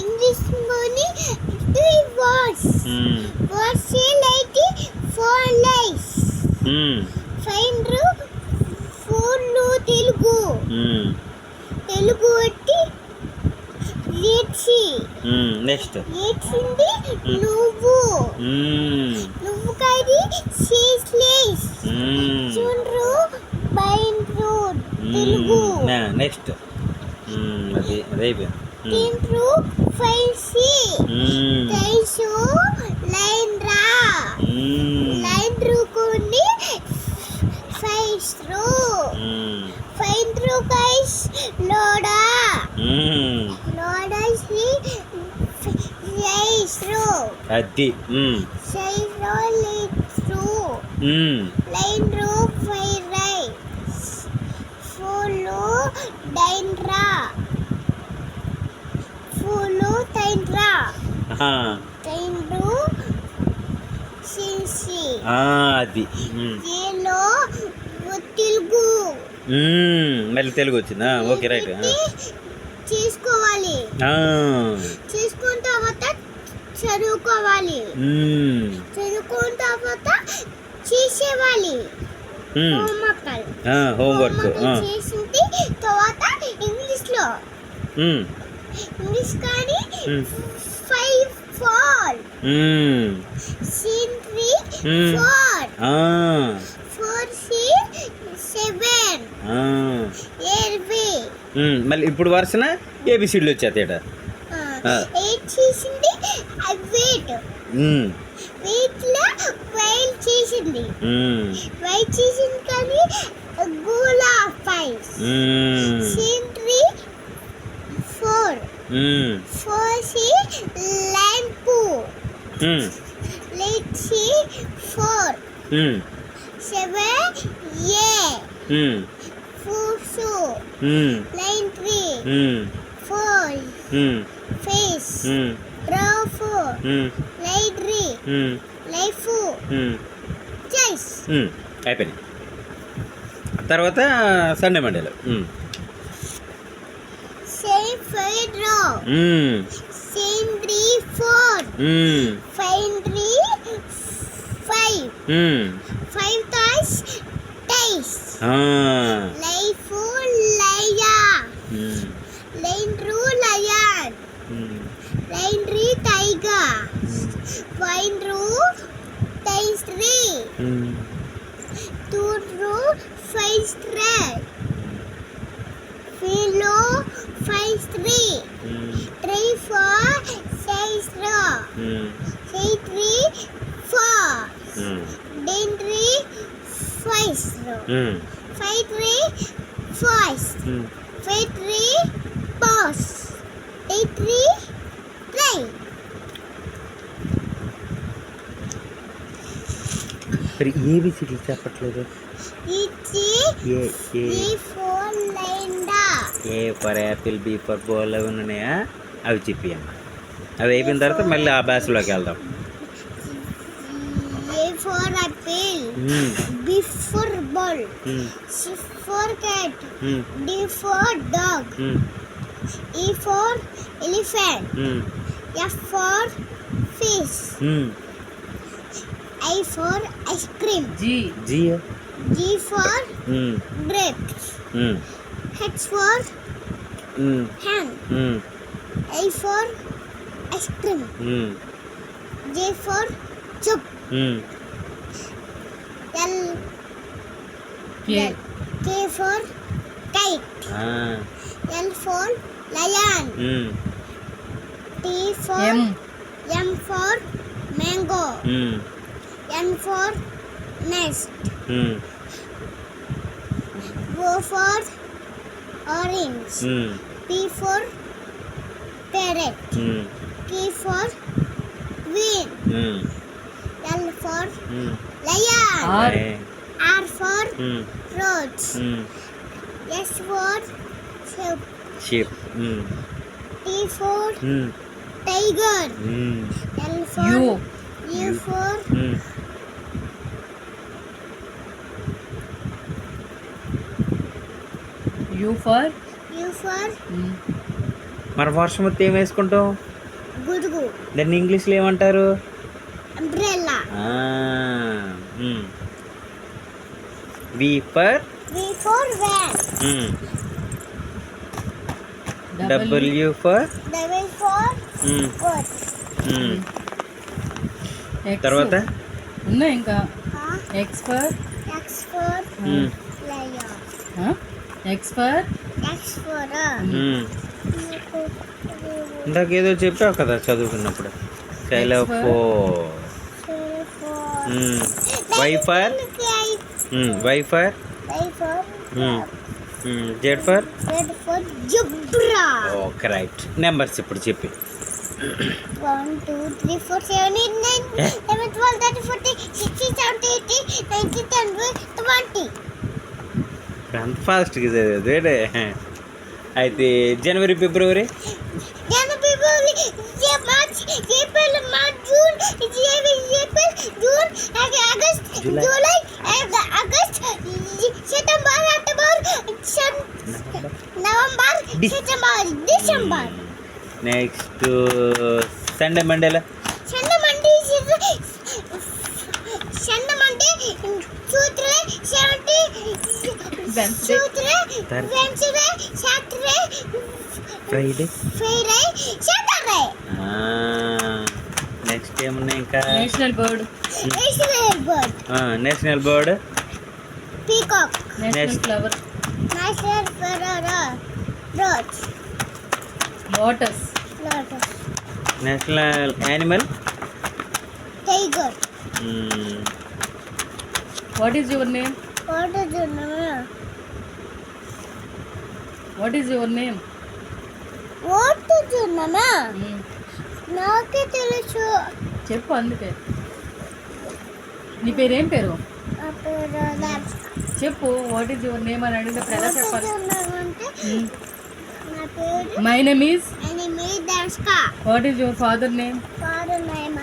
English money three words. Words say like four lies. Find four no Telugu. Telugu ati రేచి. Next రేచింది నువ్వు. నువ్వు కాది చేస్లేస్. చూండ్రు బైండ్రు Telugu. Next అది రేపు తిండ్రు ఫైసి. తైసు లైన్ రా. లైన్ రుకుని ఫైస్రు. ఫైండ్రు గైస్ లోడా. లోడాసి ఫైస్రు. అది ఫైస్రు లిట్రు. లైన్ రు ఫైరై. ఫులు డైన్రా. ఫులు తైన్రా. తైన్రు సిన్సి. అది ఏలో తెలుగు. మళ్ళీ తెలుగు వచ్చిందా? Okay right. చేసుకోవాలి. చేసుకున్న తర్వాత చదువుకోవాలి. చదువుకున్న తర్వాత చేసేవాలి హోంవర్క్. చేసింది తర్వాత ఇంగ్లీష్లో. ఇంగ్లీష్ కానీ 5 4 సీన్ 3 4 4 సి 7 8 మళ్ళీ ఇప్పుడు వరుసన ఏబిసిడ్లు వచ్చేస్తాయట. 8 చేసింది వెయిట్. వెయిట్లో వైల్ చేసింది. వైల్ చేసింది కానీ గోలా 5 సీన్ 3 4 4 సి ల్యాంపు. లైట్ సి 4 7 ఏ fuse. Line 3 4 face. Draw 4 light 3 life చైస్. అయిపోయింది. తర్వాత సండే మండేలో same 5 draw. Same 3 4 fine 3 5 5 ties ties. Life లయా. లైన్ రూ లయన్. లైన్ రీ టైగర్. వైన్ రూ టైస్ రీ. టూ రూ ఫైస్ ట్రెడ్. ఫిలో ఫైస్ రీ. ట్రీ 4 సైస్ రో. సై 3 4 డెన్ 3 ఫైస్ రో. 5 3 ఫైస్. 5 3 బాస్. 8 3 ట్రై. మరి ఏబిసిడి చెప్పట్లేదు. ఏ ఫోర్ లైండా. A for apple, B for ball అవి ఉన్నాయా? అవి చెప్పాము. అవి అయిపోయిన తర్వాత మళ్ళీ ఆ భాషలోకి వెళ్దాం. A for apple. B for ball. C for cat. D for dog. E for elephant. F for fish. I for ice cream. G for grapes. H for hand. I for ice cream. J for chop. K for kite. L for lion. T for M for mango. N for nest. O for orange. P for parrot. Q for queen. L for lion. R for roach. S for sheep. T for tiger. L for U for మరి వర్షం వస్తే ఏం వేసుకుంటాం? గుడుగు. దాన్ని ఇంగ్లీష్లో ఏమంటారు? Umbrella. V for van. W for goat. తర్వాత ఉన్నాయి ఇంకా. X for lion. X for ఇందాక ఏదో చెప్పావు కదా చదువుకున్నప్పుడు. Y for Z for zebra. Okay right. Numbers ఇప్పుడు చెప్పి 1 2 3 4 7 8 9 11 12 13 14 16 17 18 19 20. అంత ఫాస్ట్గా చదివేదే. అయితే January February March April June June August July August September October November December. Next Sunday మండేలా Sunday Tuesday, Wednesday, Saturday, Friday Saturday. Next ఏమున్నాయి ఇంకా? National bird, national bird Peacock. National flower, Rose. Lotus, national animal Tiger. What is your name? What is your name? What is your name? What is your name? నాకే తెలుసు. చెప్పు. అందుకే నీ పేరేం పేరు? నా పేరు చెప్పు. వాట్ ఈస్ యువర్ నేమ్ అని అడిగినప్పుడు ఎలా చెప్పాలి? నా పేరు my name is. Danska. What is your father name? Father name.